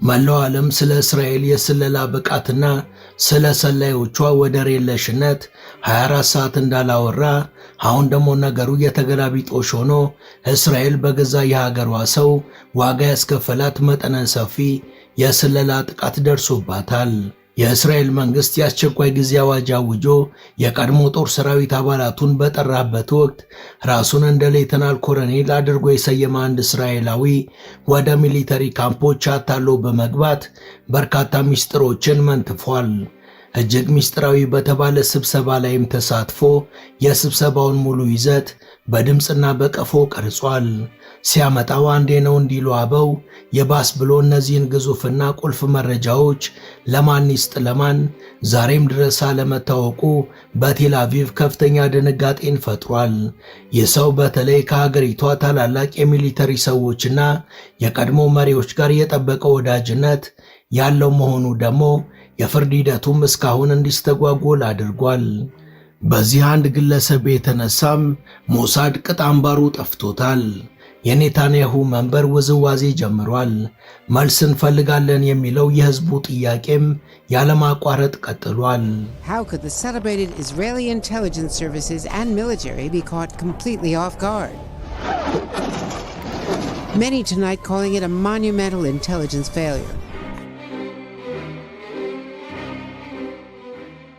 መላው ዓለም ስለ እስራኤል የስለላ ብቃትና ስለ ሰላዮቿ ወደር የለሽነት 24 ሰዓት እንዳላወራ፣ አሁን ደግሞ ነገሩ የተገላቢጦሽ ሆኖ እስራኤል በገዛ የሀገሯ ሰው ዋጋ ያስከፈላት መጠነ ሰፊ የስለላ ጥቃት ደርሶባታል። የእስራኤል መንግስት የአስቸኳይ ጊዜ አዋጅ አውጆ የቀድሞ ጦር ሰራዊት አባላቱን በጠራበት ወቅት ራሱን እንደ ሌተናል ኮሎኔል አድርጎ የሰየመ አንድ እስራኤላዊ ወደ ሚሊተሪ ካምፖች አታሎ በመግባት በርካታ ሚስጥሮችን መንትፏል። እጅግ ሚስጥራዊ በተባለ ስብሰባ ላይም ተሳትፎ የስብሰባውን ሙሉ ይዘት በድምፅና በቀፎ ቀርጿል። ሲያመጣው አንዴ ነው እንዲሉ አበው የባስ ብሎ እነዚህን ግዙፍና ቁልፍ መረጃዎች ለማን ይስጥ ለማን ዛሬም ድረስ አለመታወቁ በቴል አቪቭ ከፍተኛ ድንጋጤን ፈጥሯል። ይህ ሰው በተለይ ከሀገሪቷ ታላላቅ የሚሊተሪ ሰዎችና የቀድሞ መሪዎች ጋር የጠበቀ ወዳጅነት ያለው መሆኑ ደግሞ የፍርድ ሂደቱም እስካሁን እንዲስተጓጎል አድርጓል። በዚህ አንድ ግለሰብ የተነሳም ሞሳድ ቅጥ አምባሩ ጠፍቶታል። የኔታንያሁ መንበር ውዝዋዜ ጀምሯል። መልስ እንፈልጋለን የሚለው የህዝቡ ጥያቄም ያለማቋረጥ ቀጥሏል። How could the celebrated Israeli intelligence services and military be caught completely off guard? Many tonight calling it a monumental intelligence failure.